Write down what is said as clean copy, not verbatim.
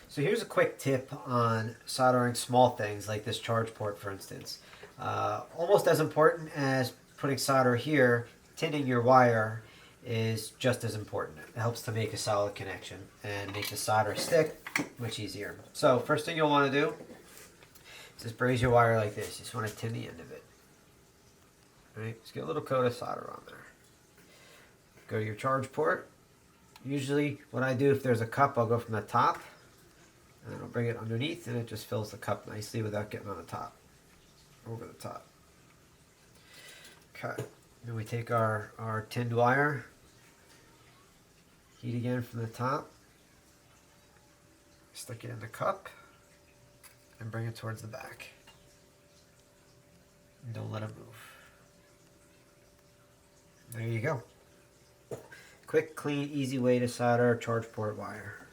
So here's a quick tip on soldering small things like this charge port, for instance. Almost as important as putting solder here, tinning your wire is just as important. It helps to make a solid connection and make the solder stick much easier. So first thing you'll want to do is just braze your wire like this. You just want to tin the end of it. All right, just get a little coat of solder on there. Go to your charge port. Usually what I do, if there's a cup, I'll go from the top and then I'll bring it underneath and it just fills the cup nicely without getting on the top, over the top. Okay, then we take our tinned wire, heat again from the top, stick it in the cup and bring it towards the back. And don't let it move. There you go. Quick, clean, easy way to solder a charge port wire.